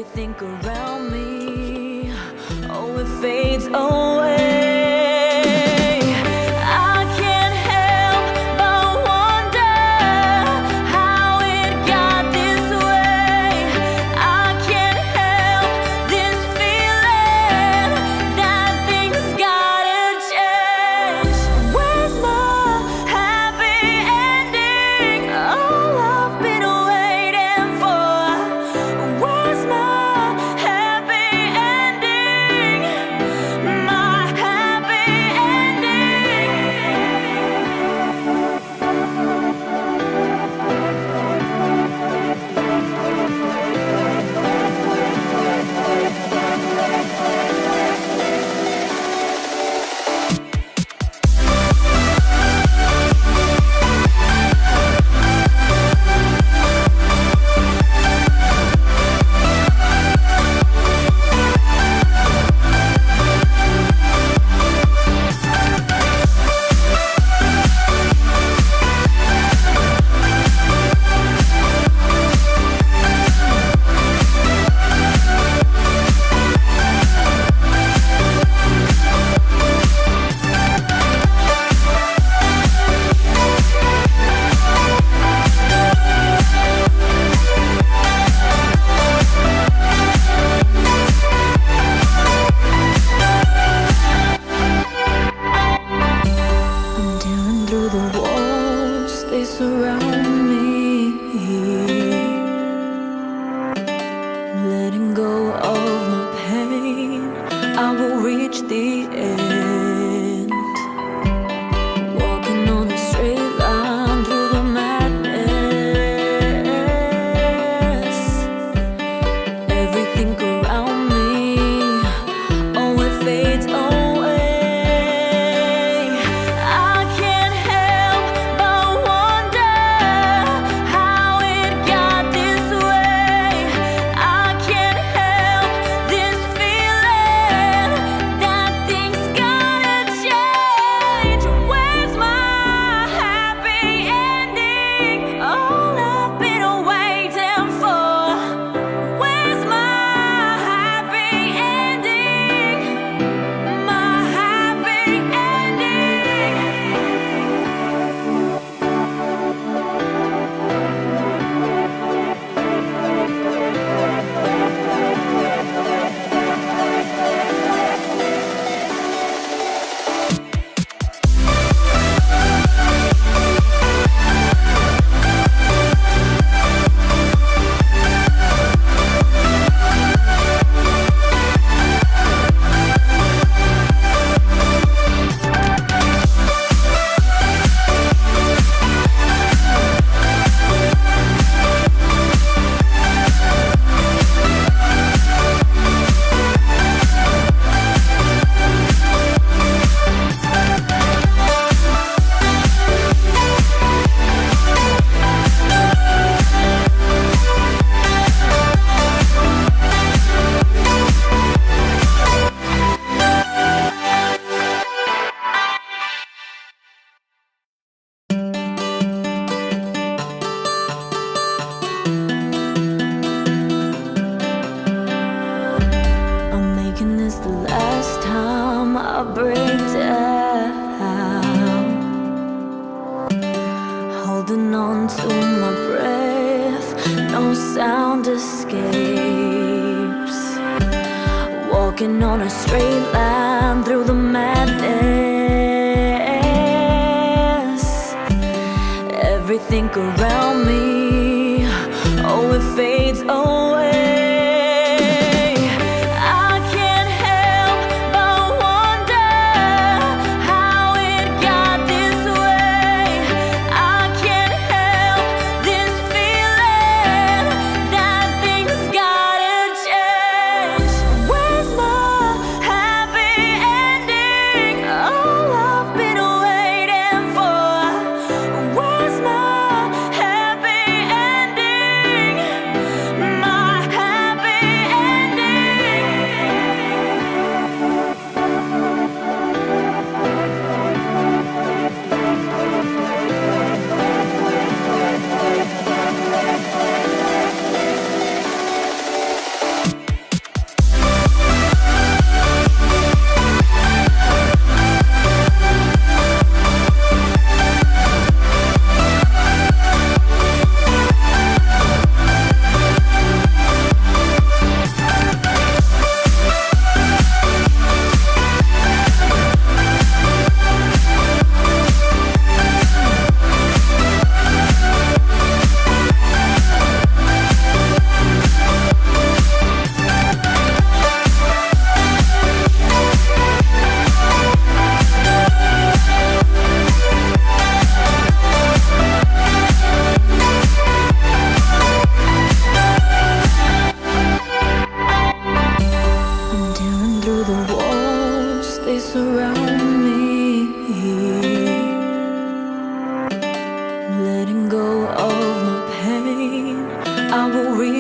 Everything around me, oh, it fades away. I can't help but wonder how it got this way. I can't help this feeling that things gotta change. Where's my happy ending? All I've been waiting for. Where's my happy ending? My happy ending. I'm tearing through the walls, they surround me. Letting go of my pain, I will reach the end. Walking on a straight line through the madness. Everything around me, oh, it fades away. I can't help but wonder how it got this way. I can't help this feeling that things gotta change. Where's my happy ending? All I've been waiting for. Where's my happy ending? My happy ending. I'm making this the last time I break down. Holding on to my breath, no sound escapes. Walking on a straight line through the madness. Everything around me, oh, it fades away. I can't help but wonder how it got this way. I can't help this feeling that things gotta change. Where's my happy ending? All I've been waiting for. Where's my happy ending? My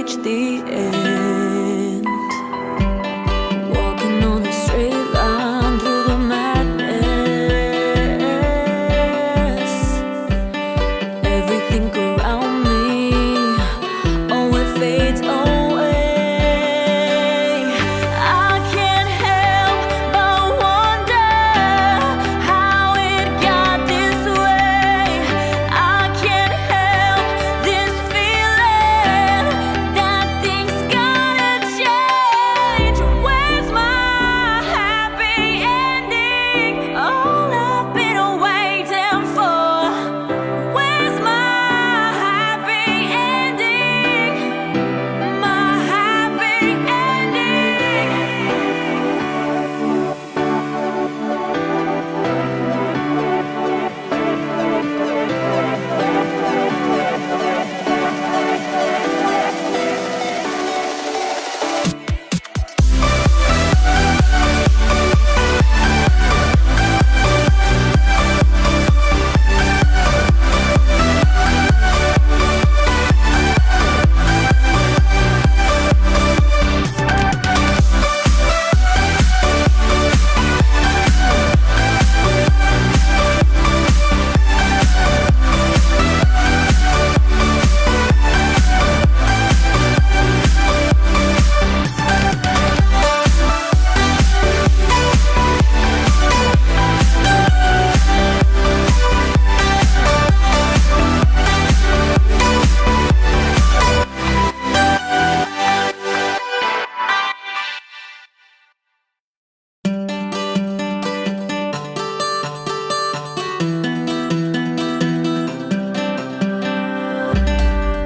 reach the end. Walking on a straight line through the madness. Everything around me, oh, it fades away. I can't help but wonder how it got this way. I can't help this feeling that things gotta change. Where's my happy ending? All I've been waiting for. Where's my happy ending? My happy ending.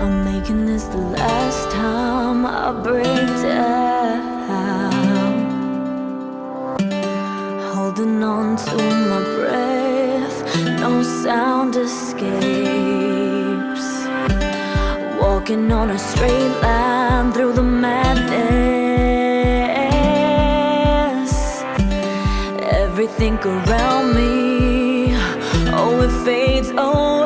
I'm making this the last time I break down. Holding on to my breath, no sound escapes. Walking on a straight line through the madness. Everything around me, oh, it fades away.